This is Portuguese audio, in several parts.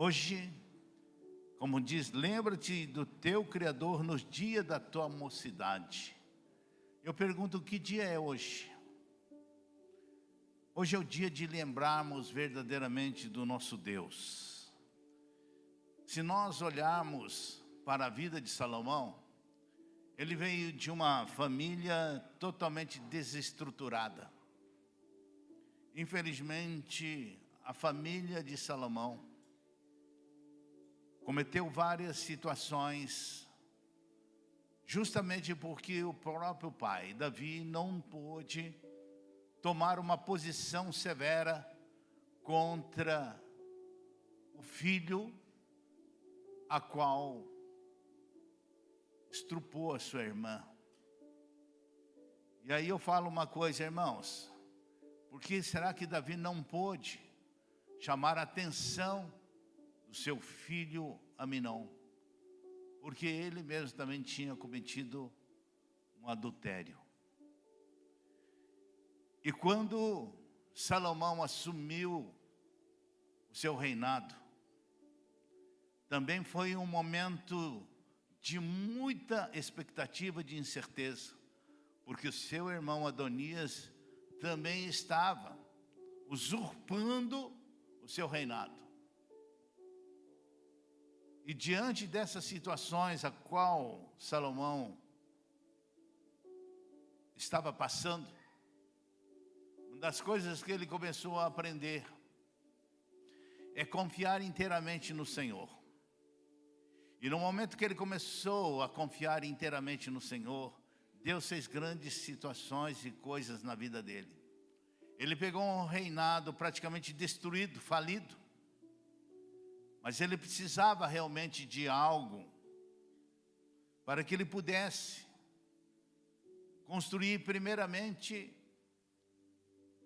Hoje, como diz, lembra-te do teu Criador nos dias da tua mocidade. Eu pergunto, que dia é hoje? Hoje é o dia de lembrarmos verdadeiramente do nosso Deus. Se nós olharmos para a vida de Salomão, ele veio de uma família totalmente desestruturada. Infelizmente, a família de Salomão cometeu várias situações, justamente porque o próprio pai, Davi, não pôde tomar uma posição severa contra o filho a qual estrupou a sua irmã. E aí eu falo uma coisa, irmãos, por que será que Davi não pôde chamar a atenção do seu filho Aminon? Porque ele mesmo também tinha cometido um adultério. E quando Salomão assumiu o seu reinado, também foi um momento de muita expectativa, de incerteza, porque o seu irmão Adonias também estava usurpando o seu reinado. E diante dessas situações a qual Salomão estava passando, uma das coisas que ele começou a aprender é confiar inteiramente no Senhor. E no momento que ele começou a confiar inteiramente no Senhor, Deus fez grandes situações e coisas na vida dele. Ele pegou um reinado praticamente destruído, falido. Mas ele precisava realmente de algo para que ele pudesse construir primeiramente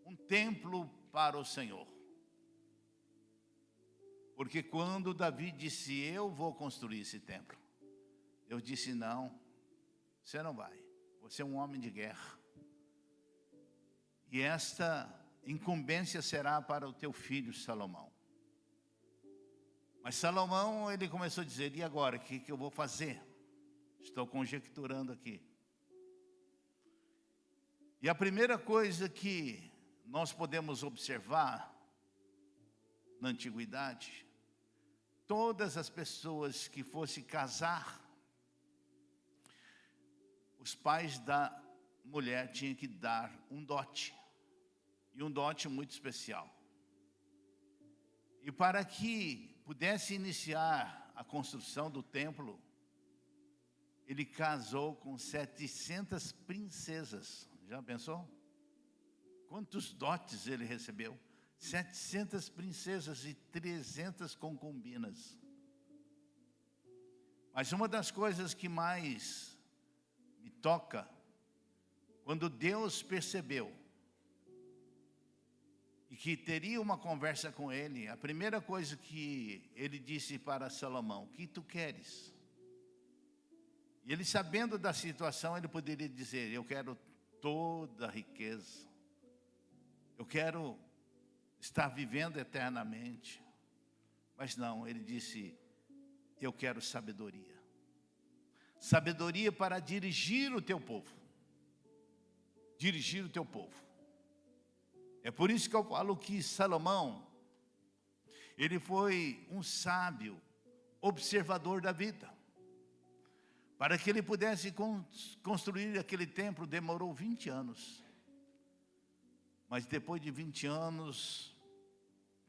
um templo para o Senhor. Porque quando Davi disse, eu vou construir esse templo, Deus disse, não, você não vai, você é um homem de guerra. E esta incumbência será para o teu filho Salomão. Mas Salomão, ele começou a dizer, e agora, o que eu vou fazer? Estou conjecturando aqui. E a primeira coisa que nós podemos observar na antiguidade, todas as pessoas que fossem casar, os pais da mulher tinham que dar um dote, e um dote muito especial. E para que pudesse iniciar a construção do templo, ele casou com 700 princesas. Já pensou? Quantos dotes ele recebeu? 700 princesas e 300 concubinas. Mas uma das coisas que mais me toca, quando Deus percebeu e que teria uma conversa com ele, a primeira coisa que ele disse para Salomão, o que tu queres? E ele, sabendo da situação, ele poderia dizer, eu quero toda a riqueza, eu quero estar vivendo eternamente. Mas não, ele disse, eu quero sabedoria. Sabedoria para dirigir o teu povo. Dirigir o teu povo. É por isso que eu falo que Salomão, ele foi um sábio, observador da vida. Para que ele pudesse construir aquele templo, demorou 20 anos. Mas depois de 20 anos,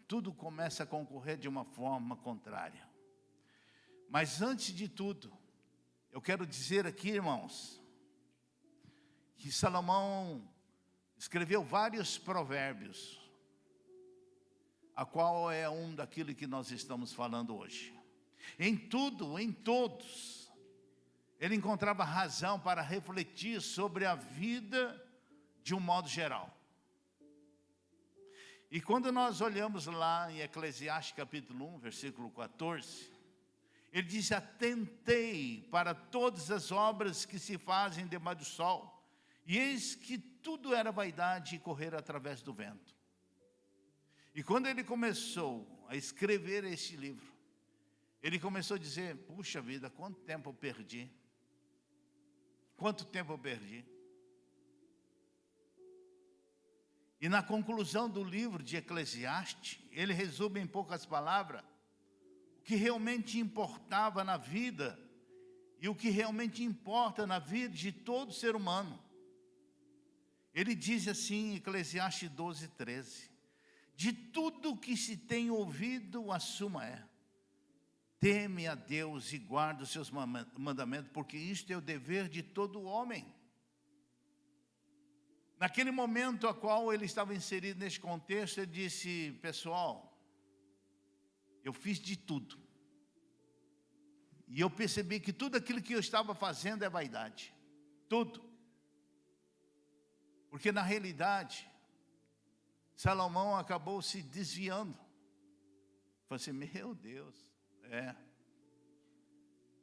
tudo começa a concorrer de uma forma contrária. Mas antes de tudo, eu quero dizer aqui, irmãos, que Salomão escreveu vários provérbios, a qual é um daquilo que nós estamos falando hoje. Em tudo, em todos, ele encontrava razão para refletir sobre a vida de um modo geral. E quando nós olhamos lá em Eclesiastes capítulo 1, versículo 14, ele diz, atentei para todas as obras que se fazem debaixo do sol, e eis que tudo era vaidade e correr através do vento. E quando ele começou a escrever este livro, ele começou a dizer: puxa vida, quanto tempo eu perdi. Quanto tempo eu perdi. E na conclusão do livro de Eclesiastes, ele resume em poucas palavras o que realmente importava na vida e o que realmente importa na vida de todo ser humano. Ele diz assim em Eclesiastes 12:13: de tudo que se tem ouvido, a suma é: teme a Deus e guarda os seus mandamentos, porque isto é o dever de todo homem. Naquele momento a qual ele estava inserido nesse contexto, ele disse: pessoal, eu fiz de tudo. E eu percebi que tudo aquilo que eu estava fazendo é vaidade. Tudo. Porque na realidade, Salomão acabou se desviando. Falei assim: meu Deus,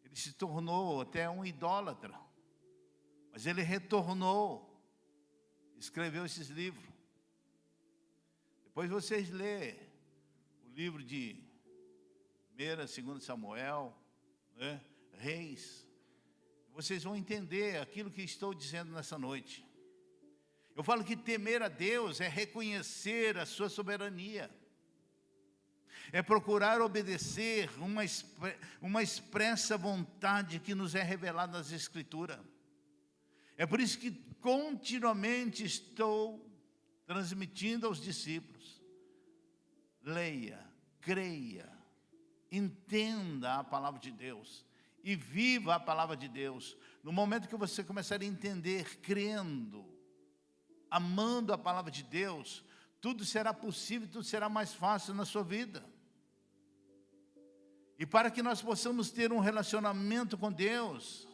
ele se tornou até um idólatra. Mas ele retornou, escreveu esses livros. Depois vocês lêem o livro de 1º, 2º Samuel, Reis. Vocês vão entender aquilo que estou dizendo nessa noite. Eu falo que temer a Deus é reconhecer a sua soberania. É procurar obedecer uma expressa vontade que nos é revelada nas Escrituras. É por isso que continuamente estou transmitindo aos discípulos: leia, creia, entenda a palavra de Deus e viva a palavra de Deus. No momento que você começar a entender, crendo, amando a palavra de Deus, tudo será possível, tudo será mais fácil na sua vida. E para que nós possamos ter um relacionamento com Deus,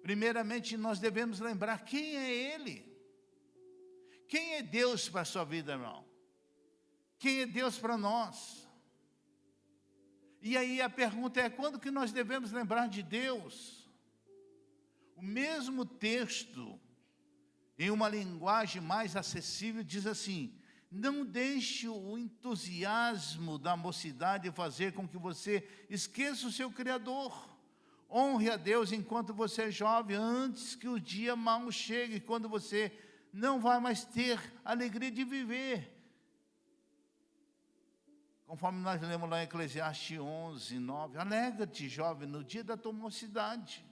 primeiramente nós devemos lembrar quem é Ele. Quem é Deus para a sua vida, irmão? Quem é Deus para nós? E aí a pergunta é: quando que nós devemos lembrar de Deus? O mesmo texto, em uma linguagem mais acessível, diz assim: não deixe o entusiasmo da mocidade fazer com que você esqueça o seu Criador. Honre a Deus enquanto você é jovem, antes que o dia mau chegue, quando você não vai mais ter alegria de viver. Conforme nós lemos lá em Eclesiastes 11:9, alegra-te, jovem, no dia da tua mocidade,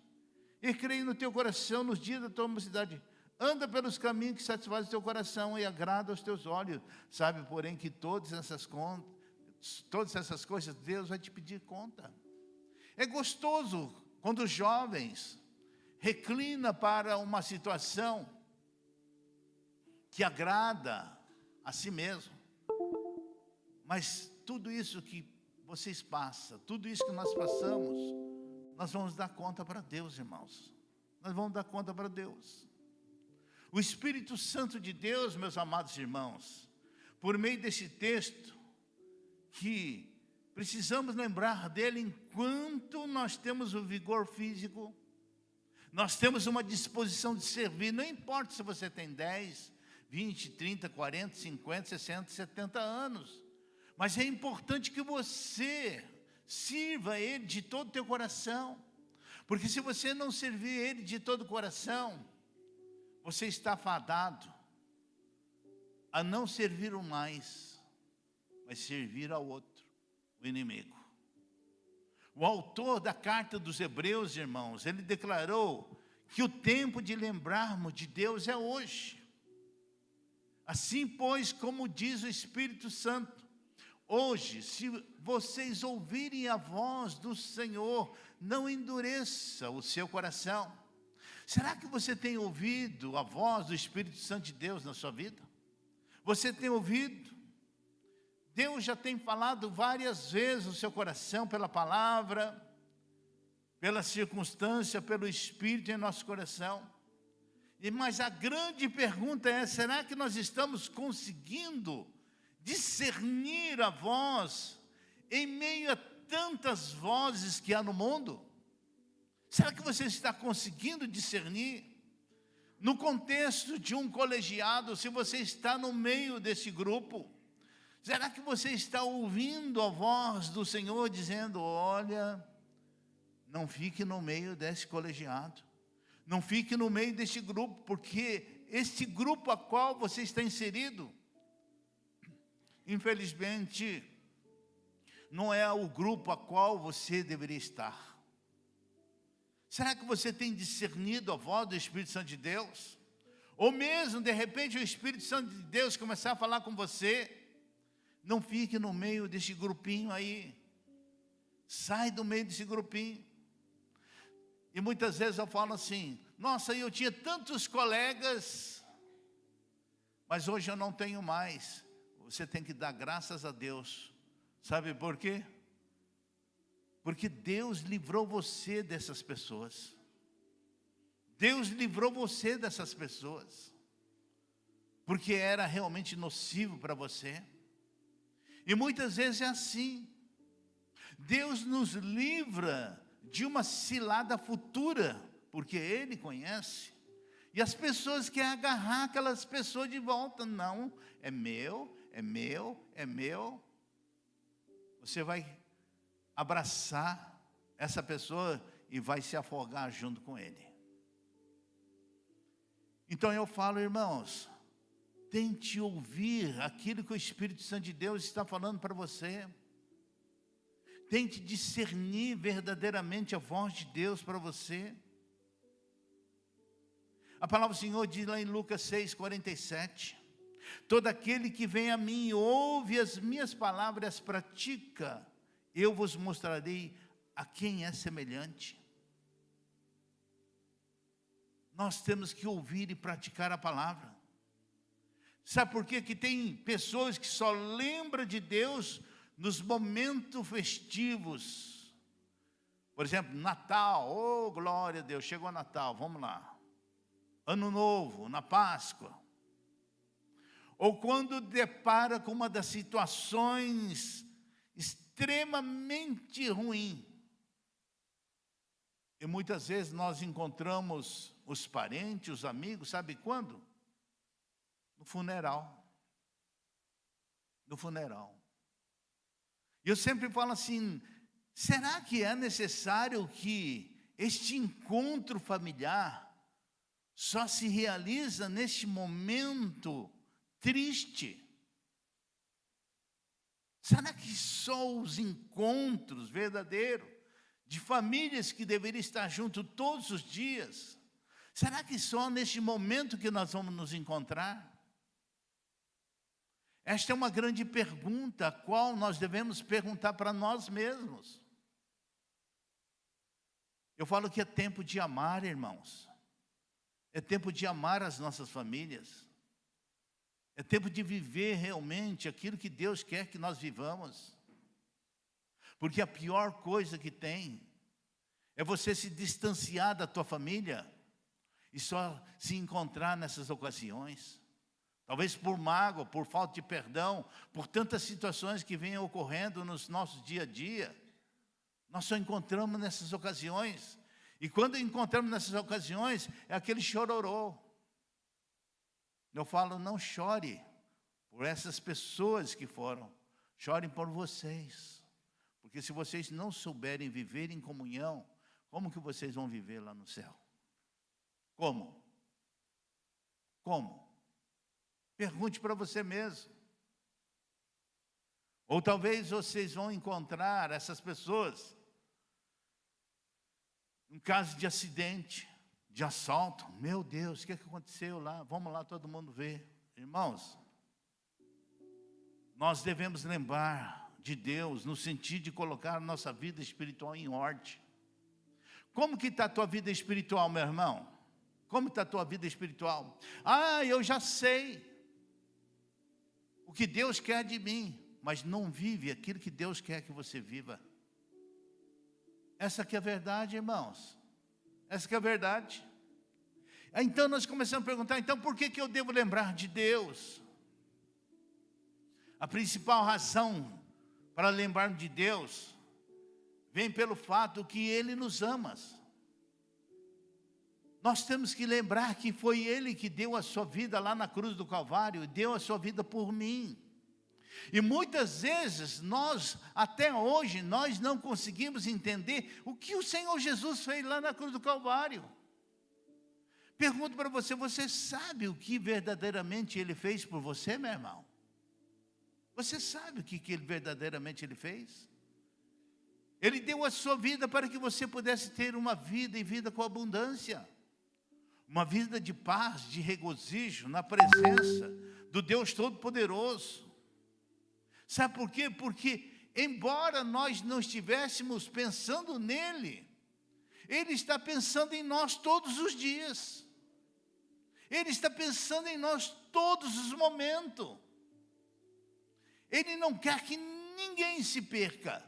e creia no teu coração nos dias da tua mocidade. Anda pelos caminhos que satisfazem o teu coração e agrada aos teus olhos. Sabe, porém, que todas essas coisas Deus vai te pedir conta. É gostoso quando os jovens reclinam para uma situação que agrada a si mesmo. Mas tudo isso que vocês passam, tudo isso que nós passamos, nós vamos dar conta para Deus, irmãos. Nós vamos dar conta para Deus. O Espírito Santo de Deus, meus amados irmãos, por meio desse texto, que precisamos lembrar dele enquanto nós temos o vigor físico, nós temos uma disposição de servir. Não importa se você tem 10, 20, 30, 40, 50, 60, 70 anos, mas é importante que você sirva Ele de todo o teu coração, porque se você não servir Ele de todo o coração, você está fadado a não servir o mais, mas servir ao outro, o inimigo. O autor da carta dos Hebreus, irmãos, ele declarou que o tempo de lembrarmos de Deus é hoje. Assim, pois, como diz o Espírito Santo, hoje, se vocês ouvirem a voz do Senhor, não endureça o seu coração. Será que você tem ouvido a voz do Espírito Santo de Deus na sua vida? Você tem ouvido? Deus já tem falado várias vezes no seu coração, pela palavra, pela circunstância, pelo Espírito em nosso coração. Mas a grande pergunta é: será que nós estamos conseguindo discernir a voz em meio a tantas vozes que há no mundo? Será que você está conseguindo discernir? No contexto de um colegiado, se você está no meio desse grupo, Será que você está ouvindo a voz do Senhor dizendo: olha, não fique no meio desse colegiado, não fique no meio deste grupo, porque este grupo a qual você está inserido, infelizmente, não é o grupo a qual você deveria estar. Será que você tem discernido a voz do Espírito Santo de Deus? Ou mesmo, de repente, o Espírito Santo de Deus começar a falar com você: não fique no meio desse grupinho aí, sai do meio desse grupinho. E muitas vezes eu falo assim: nossa, eu tinha tantos colegas, mas hoje eu não tenho mais. Você tem que dar graças a Deus. Sabe por quê? Porque Deus livrou você dessas pessoas. Deus livrou você dessas pessoas, porque era realmente nocivo para você. E muitas vezes é assim. Deus nos livra de uma cilada futura, porque Ele conhece. E as pessoas querem agarrar aquelas pessoas de volta. Não, é meu, é meu, é meu. Você vai abraçar essa pessoa e vai se afogar junto com ele. Então eu falo, irmãos, tente ouvir aquilo que o Espírito Santo de Deus está falando para você. Tente discernir verdadeiramente a voz de Deus para você. A palavra do Senhor diz lá em Lucas 6:47: todo aquele que vem a mim e ouve as minhas palavras, pratica, eu vos mostrarei a quem é semelhante. Nós temos que ouvir e praticar a palavra. Sabe por quê? Que tem pessoas que só lembram de Deus nos momentos festivos. Por exemplo, Natal, oh glória a Deus, chegou Natal, vamos lá. Ano Novo, na Páscoa. Ou quando depara com uma das situações extremamente ruim. E muitas vezes nós encontramos os parentes, os amigos, sabe quando? No funeral. No funeral. E eu sempre falo assim: será que é necessário que este encontro familiar só se realiza neste momento triste? Será que só os encontros verdadeiros de famílias que deveriam estar juntos todos os dias, será que só neste momento que nós vamos nos encontrar? Esta é uma grande pergunta, a qual nós devemos perguntar para nós mesmos. Eu falo que é tempo de amar, irmãos. É tempo de amar as nossas famílias. É tempo de viver realmente aquilo que Deus quer que nós vivamos. Porque a pior coisa que tem é você se distanciar da tua família e só se encontrar nessas ocasiões. Talvez por mágoa, por falta de perdão, por tantas situações que vêm ocorrendo nos nossos dia a dia. Nós só encontramos nessas ocasiões. E quando encontramos nessas ocasiões, é aquele chororô. Eu falo, não chore por essas pessoas que foram. Chorem por vocês. Porque se vocês não souberem viver em comunhão, como que vocês vão viver lá no céu? Como? Como? Pergunte para você mesmo. Ou talvez vocês vão encontrar essas pessoas em caso de acidente, de assalto. Meu Deus, o que aconteceu lá? Vamos lá todo mundo ver. Irmãos, nós devemos lembrar de Deus no sentido de colocar a nossa vida espiritual em ordem. Como que está a tua vida espiritual, meu irmão? Como está a tua vida espiritual? Ah, eu já sei o que Deus quer de mim, mas não vive aquilo que Deus quer que você viva. Essa que é a verdade, irmãos. Essa que é a verdade. Então nós começamos a perguntar, então por que eu devo lembrar de Deus? A principal razão para lembrar de Deus vem pelo fato que Ele nos ama. Nós temos que lembrar que foi Ele que deu a sua vida lá na cruz do Calvário, deu a sua vida por mim. E muitas vezes até hoje, nós não conseguimos entender o que o Senhor Jesus fez lá na cruz do Calvário. Pergunto para você, você sabe o que verdadeiramente Ele fez por você, meu irmão? Você sabe o que Ele verdadeiramente Ele fez? Ele deu a sua vida para que você pudesse ter uma vida e vida com abundância. Uma vida de paz, de regozijo, na presença do Deus Todo-Poderoso. Sabe por quê? Porque, embora nós não estivéssemos pensando nele, Ele está pensando em nós todos os dias. Ele está pensando em nós todos os momentos. Ele não quer que ninguém se perca.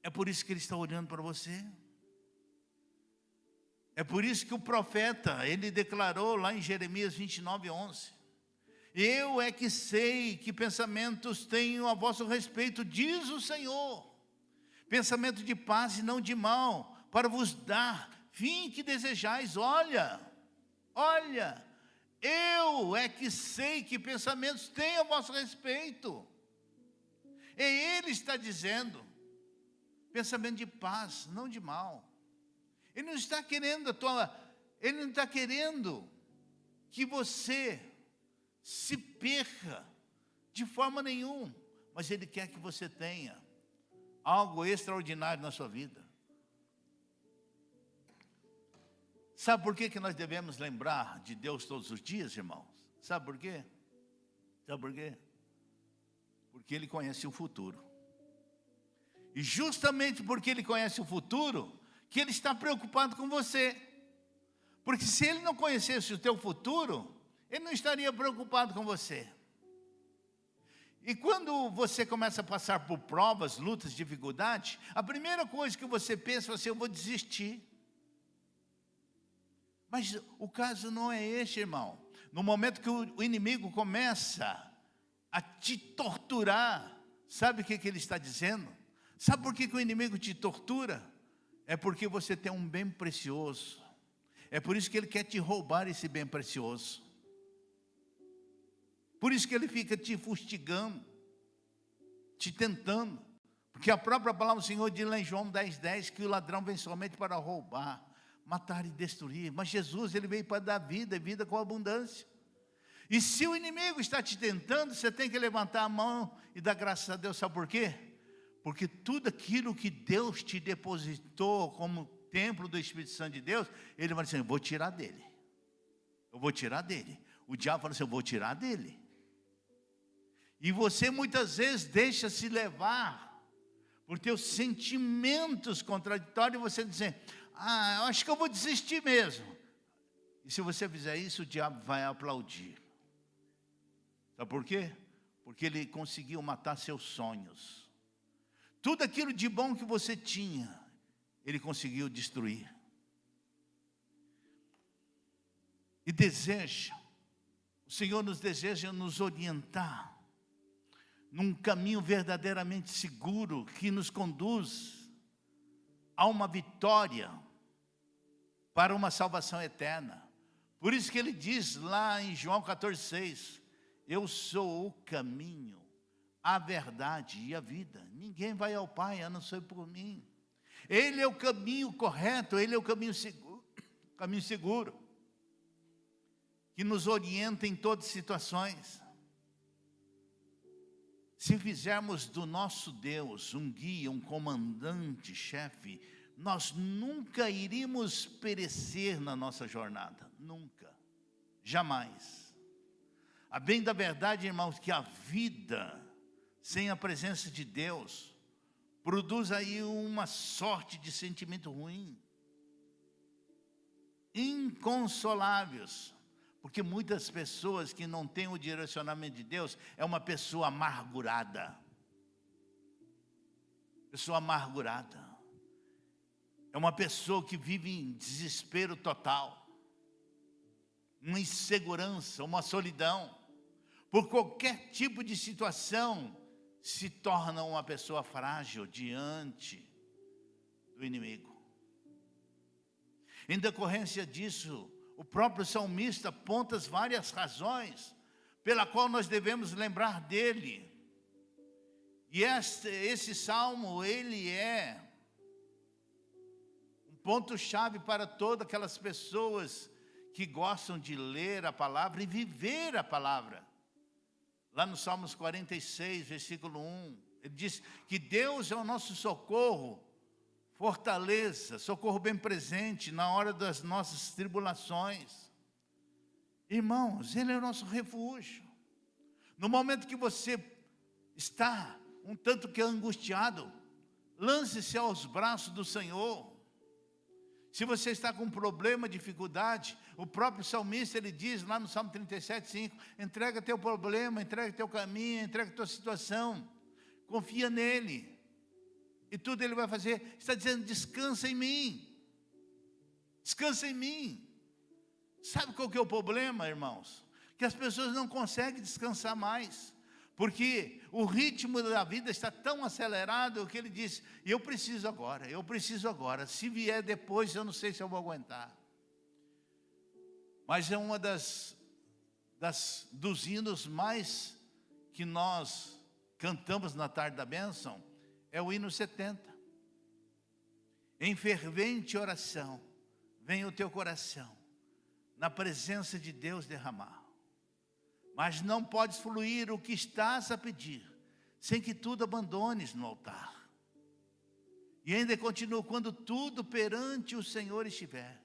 É por isso que Ele está olhando para você. É por isso que o profeta, ele declarou lá em Jeremias 29:11. Eu é que sei que pensamentos tenho a vosso respeito, diz o Senhor. Pensamento de paz e não de mal, para vos dar fim que desejais. Olha, eu é que sei que pensamentos tenho a vosso respeito. E Ele está dizendo, pensamento de paz, não de mal. Ele não está querendo Ele não está querendo que você se perca de forma nenhuma, mas Ele quer que você tenha algo extraordinário na sua vida. Sabe por que nós devemos lembrar de Deus todos os dias, irmãos? Sabe por quê? Sabe por quê? Porque Ele conhece o futuro. E justamente porque Ele conhece o futuro, que Ele está preocupado com você. Porque se Ele não conhecesse o teu futuro, Ele não estaria preocupado com você. E quando você começa a passar por provas, lutas, dificuldades, a primeira coisa que você pensa é assim, eu vou desistir. Mas o caso não é este, irmão. No momento que o inimigo começa a te torturar, sabe o que ele está dizendo? Sabe por que o inimigo te tortura? É porque você tem um bem precioso. É por isso que ele quer te roubar esse bem precioso. Por isso que ele fica te fustigando, te tentando. Porque a própria palavra do Senhor diz lá em João 10:10 que o ladrão vem somente para roubar, matar e destruir. Mas Jesus, Ele veio para dar vida, e vida com abundância. E se o inimigo está te tentando, você tem que levantar a mão e dar graças a Deus. Sabe por quê? Porque tudo aquilo que Deus te depositou como templo do Espírito Santo de Deus, Ele vai dizer, eu vou tirar dele. Eu vou tirar dele. O diabo fala assim, eu vou tirar dele. E você muitas vezes deixa se levar por teus sentimentos contraditórios, e você dizer, eu acho que eu vou desistir mesmo. E se você fizer isso, o diabo vai aplaudir. Sabe por quê? Porque ele conseguiu matar seus sonhos. Tudo aquilo de bom que você tinha, ele conseguiu destruir. E o Senhor nos deseja nos orientar num caminho verdadeiramente seguro, que nos conduz a uma vitória, para uma salvação eterna. Por isso que ele diz lá em João 14:6, eu sou o caminho, a verdade e a vida. Ninguém vai ao Pai a não ser por mim. Ele é o caminho correto, Ele é o caminho seguro, que nos orienta em todas as situações. Se fizermos do nosso Deus um guia, um comandante, chefe, nós nunca iríamos perecer na nossa jornada. Nunca. Jamais. A bem da verdade, irmãos, que a vida sem a presença de Deus produz aí uma sorte de sentimento ruim, inconsoláveis. Porque muitas pessoas que não têm o direcionamento de Deus, é uma pessoa amargurada. Pessoa amargurada. É uma pessoa que vive em desespero total. Uma insegurança, uma solidão. Por qualquer tipo de situação, se torna uma pessoa frágil diante do inimigo. Em decorrência disso, o próprio salmista aponta as várias razões pela qual nós devemos lembrar dele. E esse salmo, ele é um ponto-chave para todas aquelas pessoas que gostam de ler a palavra e viver a palavra. Lá no Salmos 46, versículo 1, ele diz que Deus é o nosso socorro, fortaleza, socorro bem presente na hora das nossas tribulações. Irmãos, ele é o nosso refúgio. No momento que você está um tanto que angustiado, lance-se aos braços do Senhor. Se você está com problema, dificuldade, o próprio salmista, ele diz lá no Salmo 37:5, entrega teu problema, entrega teu caminho, entrega tua situação, confia nele, e tudo ele vai fazer. Está dizendo, descansa em mim, descansa em mim. Sabe qual que é o problema, irmãos? Que as pessoas não conseguem descansar mais, porque o ritmo da vida está tão acelerado que ele diz, eu preciso agora, se vier depois eu não sei se eu vou aguentar. Mas é uma dos hinos mais que nós cantamos na tarde da bênção, é o hino 70. Em fervente oração, vem o teu coração, na presença de Deus derramar. Mas não podes fluir o que estás a pedir, sem que tudo abandones no altar. E ainda continua, quando tudo perante o Senhor estiver,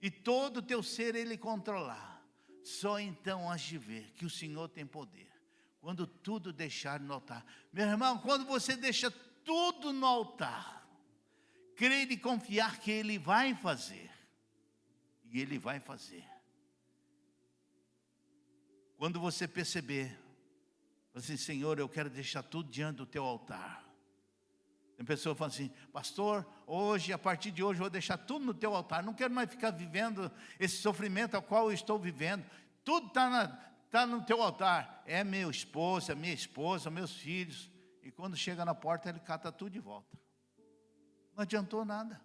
e todo o teu ser ele controlar, só então has de ver que o Senhor tem poder, quando tudo deixar no altar. Meu irmão, quando você deixa tudo no altar, crer e confiar que ele vai fazer, e ele vai fazer. Quando você perceber, assim, Senhor, eu quero deixar tudo diante do teu altar. Tem pessoa que fala assim, pastor, hoje, a partir de hoje, eu vou deixar tudo no teu altar. Não quero mais ficar vivendo esse sofrimento ao qual eu estou vivendo. Tudo está no teu altar. É meu esposo, é minha esposa, meus filhos. E quando chega na porta, ele cata tudo de volta. Não adiantou nada.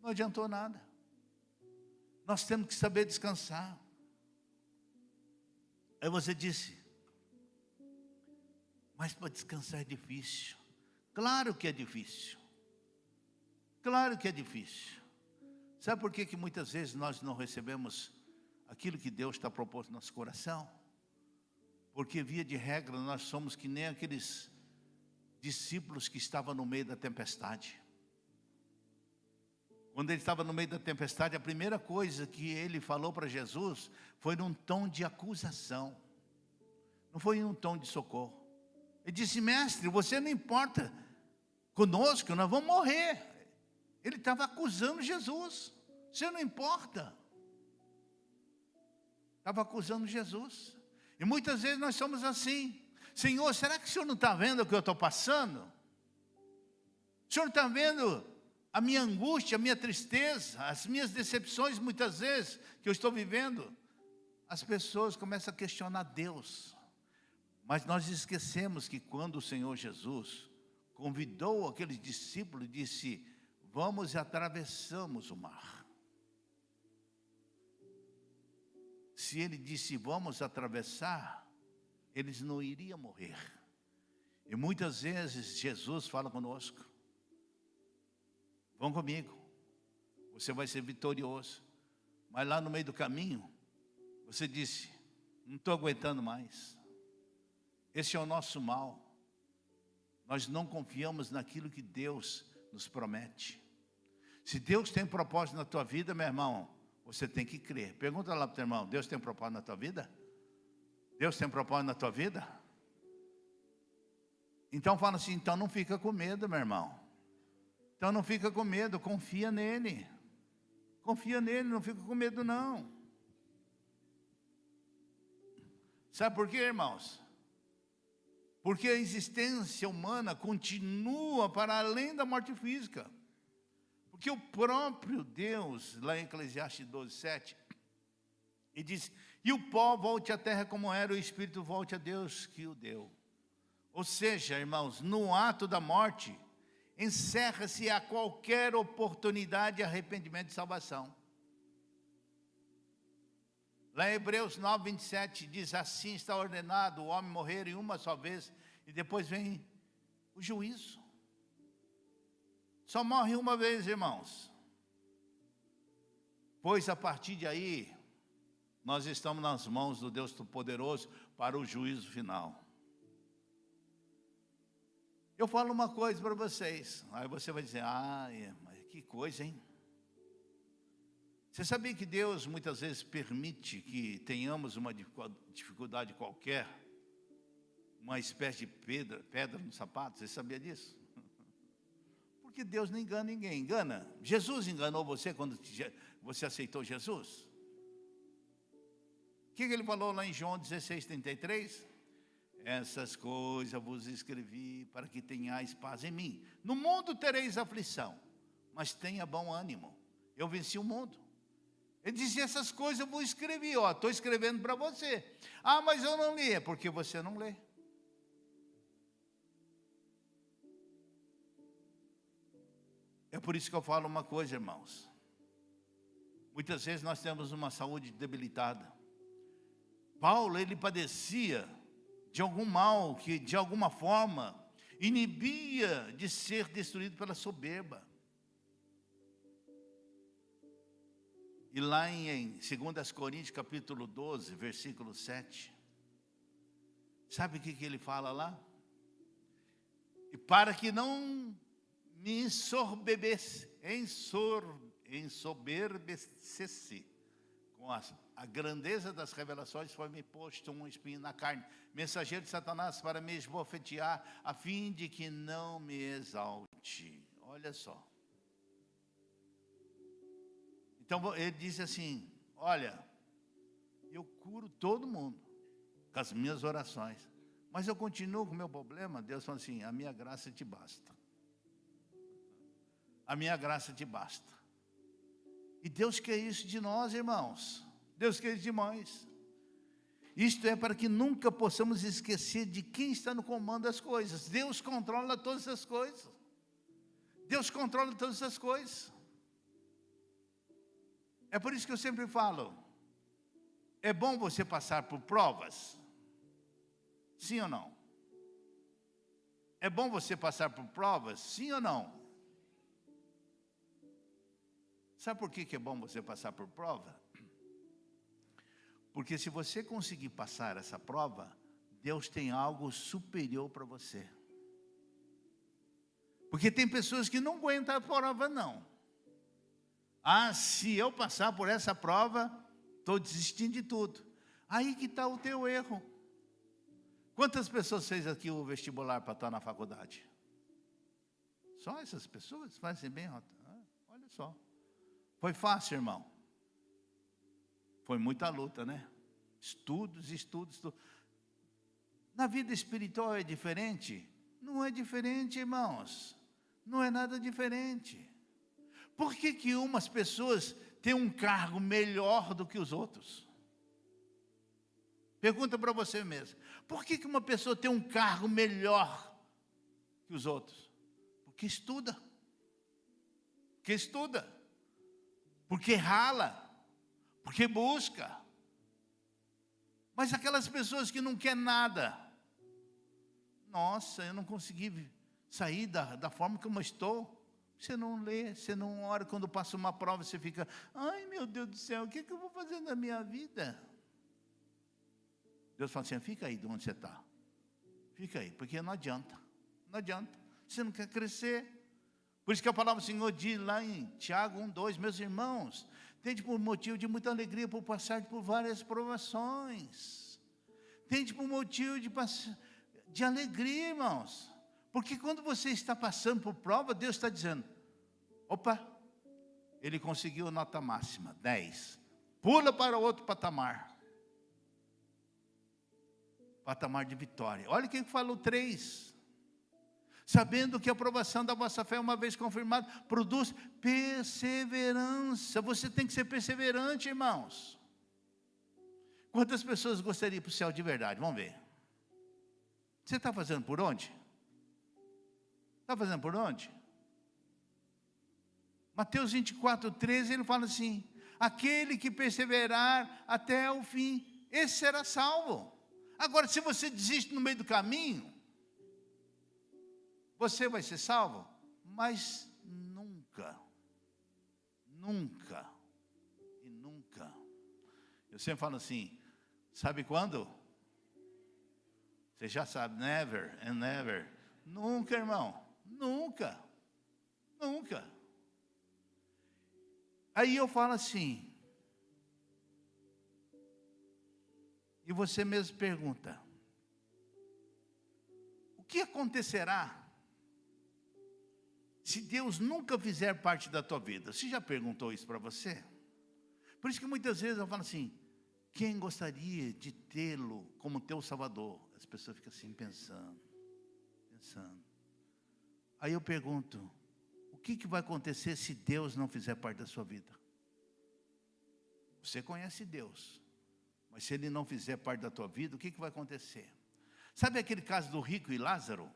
Não adiantou nada. Nós temos que saber descansar. Aí você disse, mas para descansar é difícil. Claro que é difícil. Claro que é difícil. Sabe por que muitas vezes nós não recebemos aquilo que Deus está proposto no nosso coração? Porque via de regra nós somos que nem aqueles discípulos que estavam no meio da tempestade. Quando ele estava no meio da tempestade, a primeira coisa que ele falou para Jesus foi num tom de acusação. Não foi em um tom de socorro. Ele disse, mestre, você não importa conosco, nós vamos morrer. Ele estava acusando Jesus. Você não importa. Estava acusando Jesus. E muitas vezes nós somos assim. Senhor, será que o Senhor não está vendo o que eu estou passando? O Senhor está vendo a minha angústia, a minha tristeza, as minhas decepções muitas vezes que eu estou vivendo? As pessoas começam a questionar Deus. Mas nós esquecemos que quando o Senhor Jesus convidou aqueles discípulos, disse, vamos e atravessamos o mar. Se ele disse, vamos atravessar, eles não iriam morrer. E muitas vezes Jesus fala conosco, vão comigo, você vai ser vitorioso. Mas lá no meio do caminho, você disse, não estou aguentando mais. Esse é o nosso mal. Nós não confiamos naquilo que Deus nos promete. Se Deus tem propósito na tua vida, meu irmão, você tem que crer. Pergunta lá para o teu irmão, Deus tem propósito na tua vida? Deus tem propósito na tua vida? Então fala assim, então não fica com medo, meu irmão. Então não fica com medo, confia nele. Confia nele, não fica com medo não. Sabe por quê, irmãos? Porque a existência humana continua para além da morte física. Porque o próprio Deus, lá em Eclesiastes 12:7, ele diz, e o pó volte à terra como era, o espírito volte a Deus que o deu. Ou seja, irmãos, no ato da morte, encerra-se a qualquer oportunidade de arrependimento e salvação. Lá em Hebreus 9, 27, diz: assim está ordenado o homem morrer em uma só vez, e depois vem o juízo. Só morre uma vez, irmãos. Pois a partir de aí, nós estamos nas mãos do Deus Todo-Poderoso para o juízo final. Eu falo uma coisa para vocês, aí você vai dizer: mas que coisa, hein? Você sabia que Deus muitas vezes permite que tenhamos uma dificuldade qualquer, uma espécie de pedra no sapato? Você sabia disso? Porque Deus não engana ninguém. Engana? Jesus enganou você quando você aceitou Jesus? O que ele falou lá em João 16, 33? Essas coisas vos escrevi para que tenhais paz em mim. No mundo tereis aflição, mas tenha bom ânimo. Eu venci o mundo. Ele disse: essas coisas eu vos escrevi, estou escrevendo para você. Mas eu não li. É porque você não lê. É por isso que eu falo uma coisa, irmãos. Muitas vezes nós temos uma saúde debilitada. Paulo, ele padecia de algum mal que de alguma forma inibia de ser destruído pela soberba. E lá em 2 Coríntios capítulo 12, versículo 7, sabe o que ele fala lá? E para que não me ensoberbecesse com a grandeza das revelações, foi-me posto um espinho na carne, mensageiro de Satanás para me esbofetear, a fim de que não me exalte. Olha só. Então ele disse assim: olha, eu curo todo mundo com as minhas orações, mas eu continuo com o meu problema. Deus falou assim: a minha graça te basta. A minha graça te basta. E Deus quer isso de nós, irmãos. Deus quer isso de nós. Isto é para que nunca possamos esquecer de quem está no comando das coisas. Deus controla todas as coisas. Deus controla todas as coisas. É por isso que eu sempre falo: é bom você passar por provas? Sim ou não? É bom você passar por provas? Sim ou não? Sabe por que é bom você passar por prova? Porque se você conseguir passar essa prova, Deus tem algo superior para você. Porque tem pessoas que não aguentam a prova, não. Se eu passar por essa prova, estou desistindo de tudo. Aí que está o teu erro. Quantas pessoas fez aqui o vestibular para estar na faculdade? Só essas pessoas fazem bem? Olha só. Foi fácil, irmão? Foi muita luta, né? Estudos. Na vida espiritual é diferente? Não é diferente, irmãos. Não é nada diferente. Por que umas pessoas têm um cargo melhor do que os outros? Pergunta para você mesmo. Por que uma pessoa tem um cargo melhor que os outros? Porque estuda. Porque rala. Porque busca. Mas aquelas pessoas que não querem nada. Nossa, eu não consegui sair da forma como eu estou. Você não lê, você não ora. Quando passa uma prova, você fica: ai, meu Deus do céu, o que eu vou fazer na minha vida? Deus fala assim: fica aí de onde você está. Fica aí, porque não adianta. Não adianta. Você não quer crescer. Por isso que a palavra do Senhor diz lá em Tiago 1:2, meus irmãos, tende por motivo de muita alegria por passar por várias provações. Tende por motivo de alegria, irmãos. Porque quando você está passando por prova, Deus está dizendo: opa, ele conseguiu nota máxima, 10. Pula para outro patamar. Patamar de vitória. Olha quem falou 3. Sabendo que a aprovação da vossa fé, uma vez confirmada, produz perseverança. Você tem que ser perseverante, irmãos. Quantas pessoas gostariam de ir para o céu de verdade? Vamos ver. Você está fazendo por onde? Está fazendo por onde? Mateus 24:13, ele fala assim: aquele que perseverar até o fim, esse será salvo. Agora, se você desiste no meio do caminho, você vai ser salvo, mas nunca, nunca e nunca. Eu sempre falo assim, sabe quando? Você já sabe, never and never. Nunca, irmão, nunca, nunca. Aí eu falo assim, e você mesmo pergunta, o que acontecerá se Deus nunca fizer parte da tua vida? Você já perguntou isso para você? Por isso que muitas vezes eu falo assim, quem gostaria de tê-lo como teu Salvador? As pessoas ficam assim pensando. Aí eu pergunto, o que vai acontecer se Deus não fizer parte da sua vida? Você conhece Deus, mas se Ele não fizer parte da tua vida, o que vai acontecer? Sabe aquele caso do rico e Lázaro?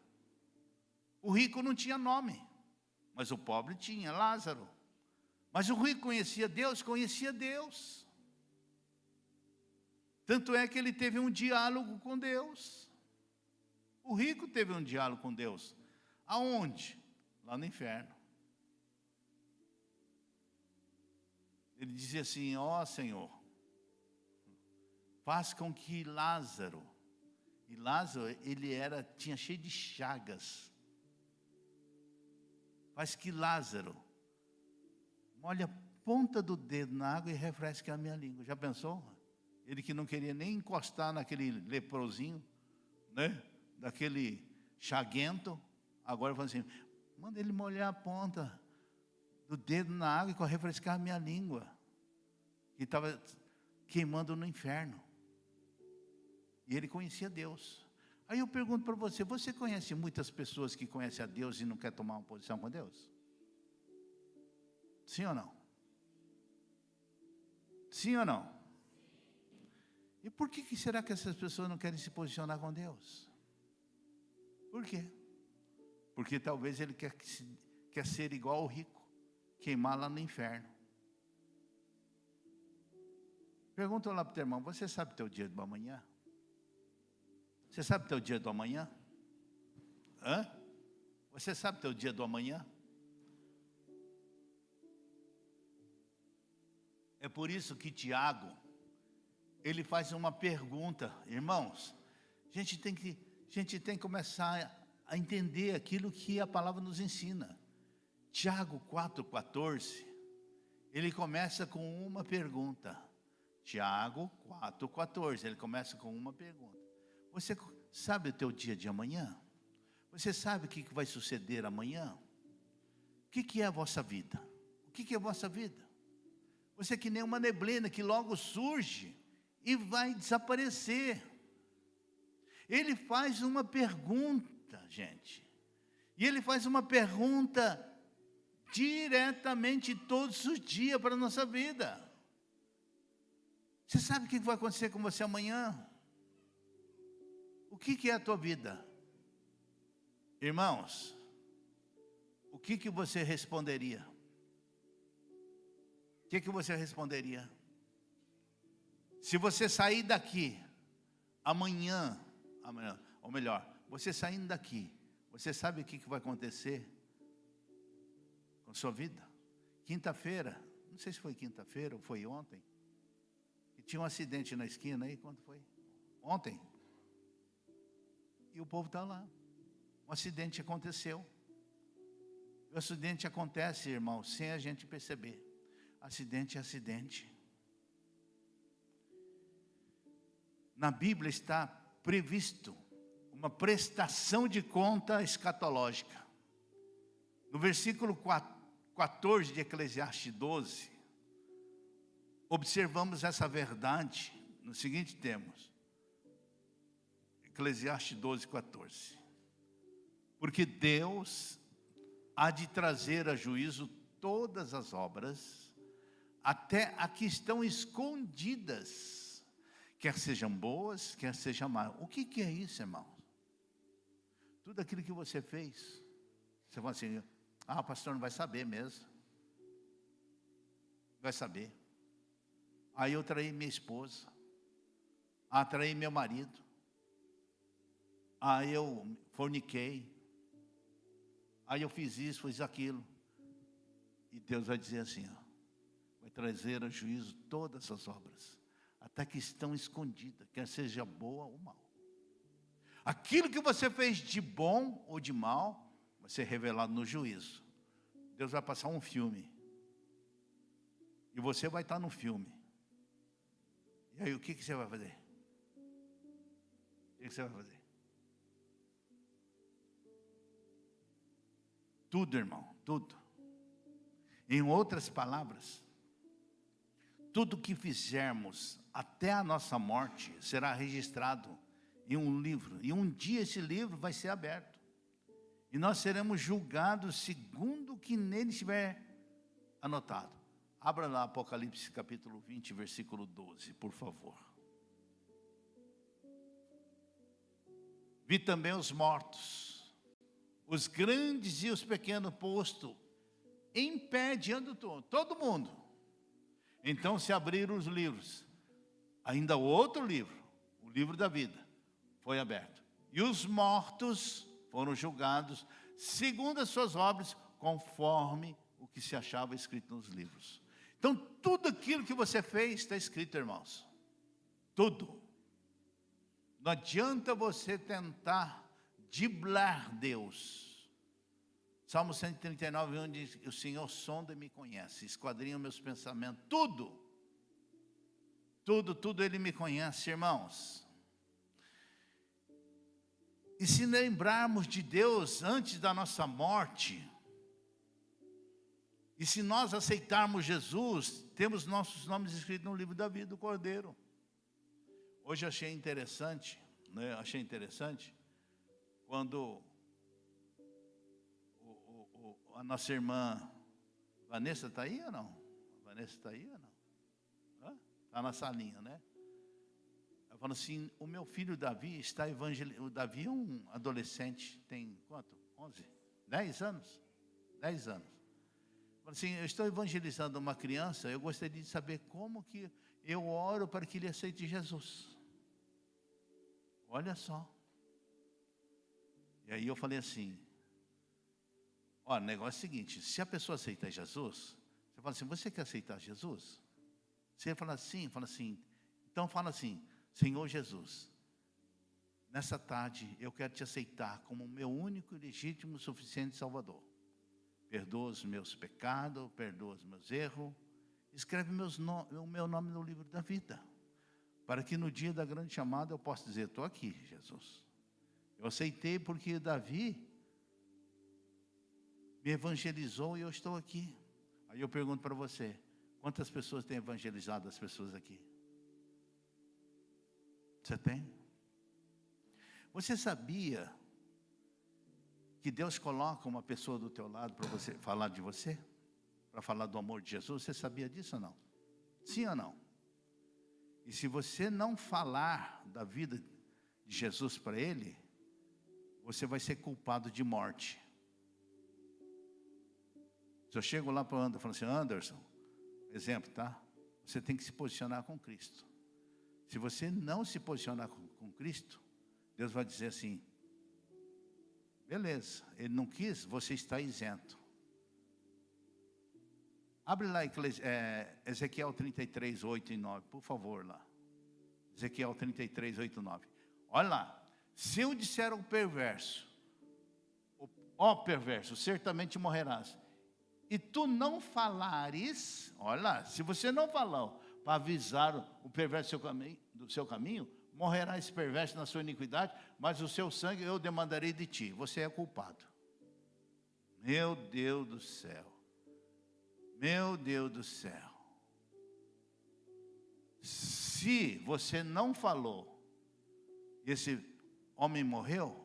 O rico não tinha nome, mas o pobre tinha, Lázaro. Mas o rico conhecia Deus, Tanto é que ele teve um diálogo com Deus. O rico teve um diálogo com Deus. Aonde? Lá no inferno. Ele dizia assim, ó Senhor, faz com que Lázaro, e Lázaro tinha cheio de chagas, faz que Lázaro molhe a ponta do dedo na água e refresque a minha língua. Já pensou? Ele que não queria nem encostar naquele leprosinho, né? Daquele chaguento, agora falando assim, manda ele molhar a ponta do dedo na água e refrescar a minha língua, que estava queimando no inferno. E ele conhecia Deus. Aí eu pergunto para você, você conhece muitas pessoas que conhecem a Deus e não quer tomar uma posição com Deus? Sim ou não? Sim ou não? E por que será que essas pessoas não querem se posicionar com Deus? Por quê? Porque talvez ele quer ser igual ao rico, queimar lá no inferno. Pergunta lá para o teu irmão, você sabe o teu dia do amanhã? Você sabe o teu dia do amanhã? Hã? Você sabe o teu dia do amanhã? É por isso que Tiago, ele faz uma pergunta, irmãos, a gente tem que começar a entender aquilo que a palavra nos ensina. Tiago 4,14, ele começa com uma pergunta. Tiago 4,14, ele começa com uma pergunta. Você sabe o teu dia de amanhã? Você sabe o que vai suceder amanhã? O que é a vossa vida? O que é a vossa vida? Você é que nem uma neblina que logo surge e vai desaparecer. Ele faz uma pergunta, gente. E ele faz uma pergunta diretamente todos os dias para a nossa vida. Você sabe o que vai acontecer com você amanhã? O que é a tua vida? Irmãos, o que você responderia? O que você responderia? Se você sair daqui amanhã, ou melhor, você saindo daqui, você sabe o que vai acontecer com a sua vida? Quinta-feira, não sei se foi quinta-feira ou foi ontem, e tinha um acidente na esquina aí, quando foi? Ontem. E o povo está lá. Um acidente aconteceu. O acidente acontece, irmão, sem a gente perceber. Acidente é acidente. Na Bíblia está previsto uma prestação de conta escatológica. No versículo 14 de Eclesiastes 12, observamos essa verdade no seguinte termos. Eclesiastes 12, 14. Porque Deus há de trazer a juízo todas as obras, até a que estão escondidas, quer sejam boas, quer sejam más. O que é isso, irmão? Tudo aquilo que você fez. Você fala assim, o pastor não vai saber mesmo. Vai saber. Aí eu traí minha esposa, traí meu marido, aí eu forniquei, aí eu fiz isso, fiz aquilo. E Deus vai dizer assim, ó, vai trazer a juízo todas as obras, até que estão escondidas, quer seja boa ou mal. Aquilo que você fez de bom ou de mal, vai ser revelado no juízo. Deus vai passar um filme, e você vai estar no filme. E aí o que você vai fazer? O que você vai fazer? Tudo, irmão, tudo. Em outras palavras, tudo que fizermos até a nossa morte será registrado em um livro. E um dia esse livro vai ser aberto. E nós seremos julgados segundo o que nele estiver anotado. Abra lá Apocalipse capítulo 20, versículo 12, por favor. Vi também os mortos, os grandes e os pequenos postos em pé diante do trono, todo mundo. Então se abriram os livros. Ainda outro livro, o livro da vida, foi aberto. E os mortos foram julgados segundo as suas obras, conforme o que se achava escrito nos livros. Então tudo aquilo que você fez está escrito, irmãos. Tudo. Não adianta você tentar driblar Deus. Salmo 139, 1 diz: o Senhor sonda e me conhece, esquadrinha meus pensamentos, tudo, Ele me conhece, irmãos. E se lembrarmos de Deus antes da nossa morte, e se nós aceitarmos Jesus, temos nossos nomes escritos no livro da vida do Cordeiro. Hoje achei interessante, quando a nossa irmã Vanessa está aí ou não? Vanessa está aí ou não? Está na salinha, né? Ela falou assim: o meu filho Davi está evangelizando. O Davi é um adolescente, tem quanto? 11? 10 anos? 10 anos. Falou assim: eu estou evangelizando uma criança, eu gostaria de saber como que eu oro para que ele aceite Jesus. Olha só. E aí eu falei assim: olha, o negócio é o seguinte, se a pessoa aceitar Jesus, você fala assim: você quer aceitar Jesus? Você fala assim, então fala assim: Senhor Jesus, nessa tarde eu quero te aceitar como o meu único, legítimo, suficiente Salvador. Perdoa os meus pecados, perdoa os meus erros, escreve o meu nome no livro da vida, para que no dia da grande chamada eu possa dizer: estou aqui, Jesus. Eu aceitei porque Davi me evangelizou e eu estou aqui. Aí eu pergunto para você: quantas pessoas têm evangelizado as pessoas aqui? Você tem? Você sabia que Deus coloca uma pessoa do teu lado para você falar de você? Para falar do amor de Jesus? Você sabia disso ou não? Sim ou não? E se você não falar da vida de Jesus para ele, você vai ser culpado de morte. Se eu chego lá para o Anderson e falo assim: Anderson, exemplo, tá? Você tem que se posicionar com Cristo. Se você não se posicionar com Cristo, Deus vai dizer assim: beleza, ele não quis, você está isento. Abre lá Ezequiel 33, 8 e 9, por favor, lá. Ezequiel 33, 8 e 9. Olha lá. Se eu disser ao perverso: ó perverso, certamente morrerás, e tu não falares, olha lá, se você não falar para avisar o perverso do seu caminho, morrerá esse perverso na sua iniquidade, mas o seu sangue eu demandarei de ti. Você é culpado. Meu Deus do céu. Meu Deus do céu. Se você não falou, esse homem morreu,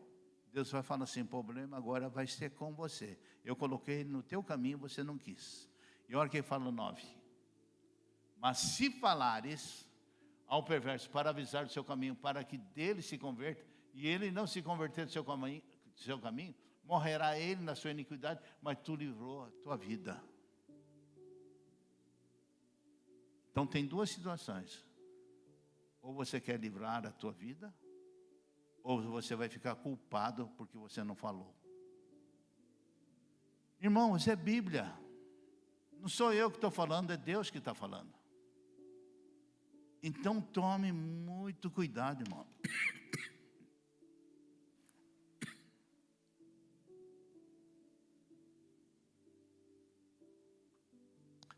Deus vai falar assim: o problema agora vai ser com você. Eu coloquei ele no teu caminho, você não quis. E olha que ele fala no 9. Mas se falares ao perverso para avisar do seu caminho, para que dele se converta, e ele não se converter do seu caminho, morrerá ele na sua iniquidade, mas tu livrou a tua vida. Então tem duas situações. Ou você quer livrar a tua vida, ou você vai ficar culpado porque você não falou. Irmãos, é Bíblia. Não sou eu que estou falando, é Deus que está falando. Então tome muito cuidado, irmão.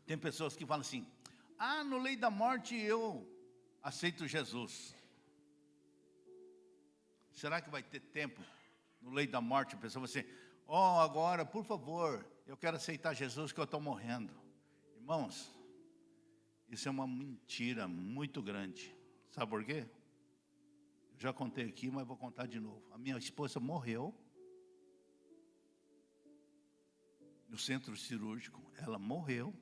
Tem pessoas que falam assim: no leito da morte eu aceito Jesus. Será que vai ter tempo no leito da morte? A pessoa vai dizer: agora, por favor, eu quero aceitar Jesus que eu estou morrendo. Irmãos, isso é uma mentira muito grande. Sabe por quê? Eu já contei aqui, mas vou contar de novo. A minha esposa morreu no centro cirúrgico. Ela morreu.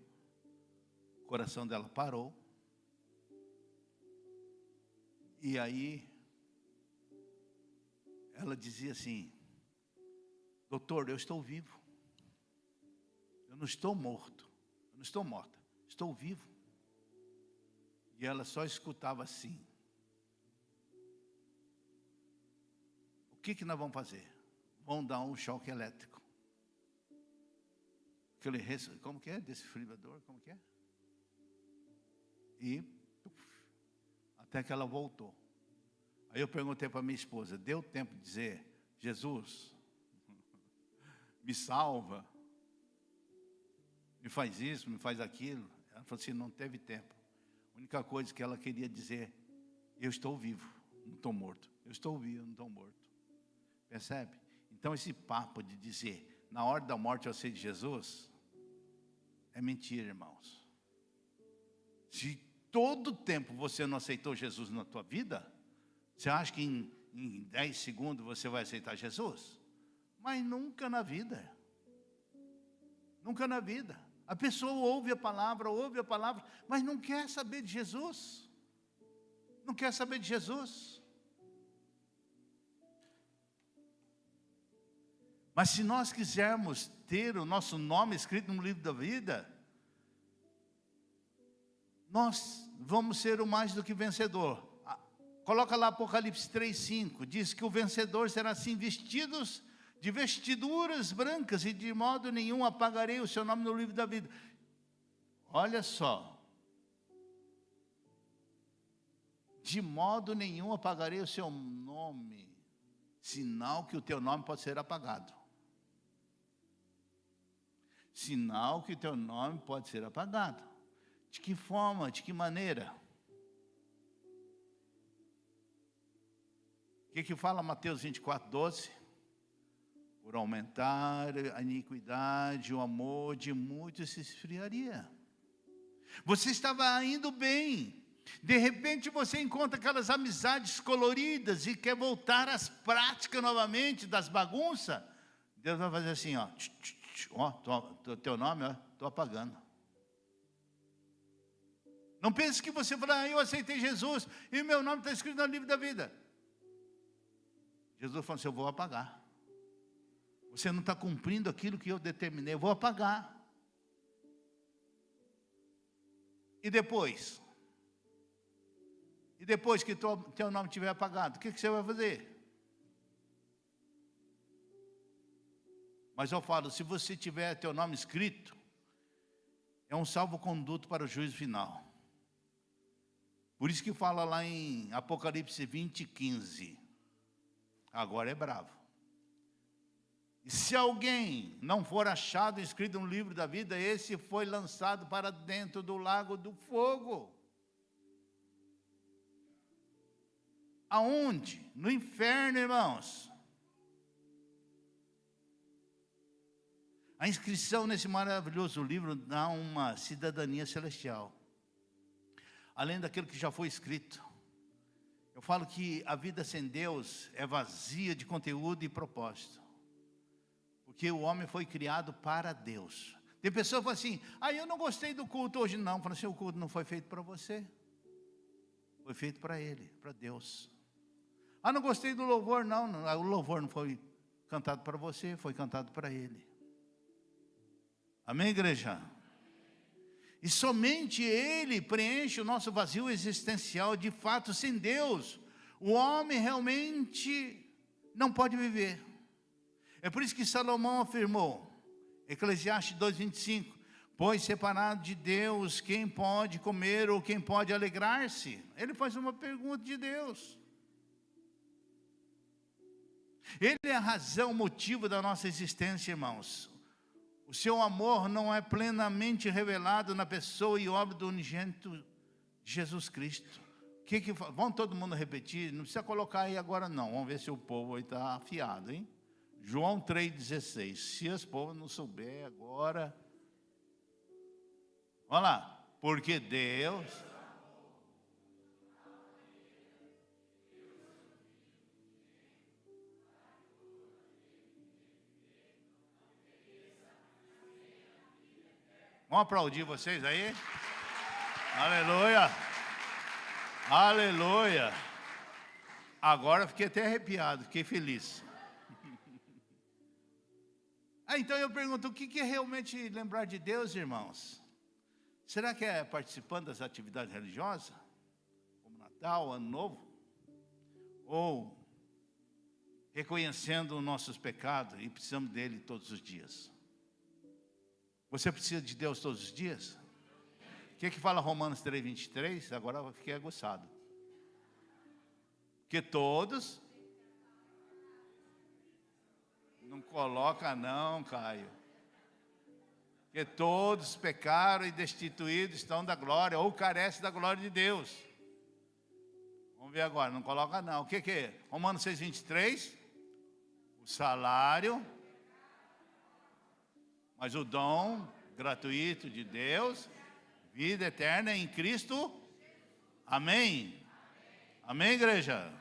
O coração dela parou. E aí, ela dizia assim: doutor, eu estou vivo. Eu não estou morto. Eu não estou morta. Estou vivo. E ela só escutava assim: o que nós vamos fazer? Vamos dar um choque elétrico. Como que é? Desfibrilador, como que é? E até que ela voltou. Aí eu perguntei para minha esposa: deu tempo de dizer: Jesus, me salva, me faz isso, me faz aquilo? Ela falou assim: não teve tempo. A única coisa que ela queria dizer: eu estou vivo, não estou morto. Eu estou vivo, não estou morto. Percebe? Então esse papo de dizer, na hora da morte eu aceito Jesus, é mentira, irmãos. Se todo tempo você não aceitou Jesus na tua vida, você acha que em 10 segundos você vai aceitar Jesus? Mas nunca na vida. Nunca na vida. A pessoa ouve a palavra, mas não quer saber de Jesus. Não quer saber de Jesus. Mas se nós quisermos ter o nosso nome escrito no livro da vida, nós vamos ser o mais do que vencedor. Coloca lá Apocalipse 3:5, diz que o vencedor será assim vestidos de vestiduras brancas, e de modo nenhum apagarei o seu nome no livro da vida. Olha só. De modo nenhum apagarei o seu nome, sinal que o teu nome pode ser apagado. Sinal que o teu nome pode ser apagado. De que forma, de que maneira? O que fala Mateus 24:12? Por aumentar a iniquidade, o amor de muitos se esfriaria. Você estava indo bem, de repente você encontra aquelas amizades coloridas e quer voltar às práticas novamente das bagunças. Deus vai fazer assim: teu nome, estou apagando. Não pense que você fala: eu aceitei Jesus e meu nome está escrito no livro da vida. Jesus falou assim: eu vou apagar. Você não está cumprindo aquilo que eu determinei, eu vou apagar. E depois que teu nome estiver apagado, o que você vai fazer? Mas eu falo, se você tiver teu nome escrito, é um salvo-conduto para o juízo final. Por isso que fala lá em Apocalipse 20:15. Agora é bravo. E se alguém não for achado escrito no livro da vida, esse foi lançado para dentro do lago do fogo. Aonde? No inferno, irmãos. A inscrição nesse maravilhoso livro dá uma cidadania celestial. Além daquilo que já foi escrito. Eu falo que a vida sem Deus é vazia de conteúdo e propósito. Porque o homem foi criado para Deus. Tem pessoas que falam assim: eu não gostei do culto hoje. Não, falo assim: o culto não foi feito para você. Foi feito para Ele, para Deus. Não gostei do louvor. Não, o louvor não foi cantado para você, foi cantado para Ele. Amém, igreja? E somente Ele preenche o nosso vazio existencial. De fato, sem Deus, o homem realmente não pode viver. É por isso que Salomão afirmou, Eclesiastes 2:25, pois separado de Deus, quem pode comer ou quem pode alegrar-se? Ele faz uma pergunta de Deus. Ele é a razão, o motivo da nossa existência, irmãos. O seu amor não é plenamente revelado na pessoa e obra do unigênito Jesus Cristo. Vamos todo mundo repetir? Não precisa colocar aí agora não. Vamos ver se o povo aí está afiado, hein? João 3,16. Se os povos não souber agora... Olha lá. Porque Deus... Vamos aplaudir vocês aí? Aleluia! Aleluia! Agora fiquei até arrepiado, fiquei feliz. Então eu pergunto, o que é realmente lembrar de Deus, irmãos? Será que é participando das atividades religiosas? Como Natal, Ano Novo? Ou reconhecendo os nossos pecados e precisamos dele todos os dias? Você precisa de Deus todos os dias? O que fala Romanos 3:23? Agora eu fiquei aguçado. Que todos... Não coloca não, Caio. Que todos pecaram e destituídos estão da glória, ou carecem da glória de Deus. Vamos ver agora, não coloca não. O que é? Romanos 6:23. O salário... Mas o dom gratuito de Deus, vida eterna em Cristo. Amém? Amém, igreja?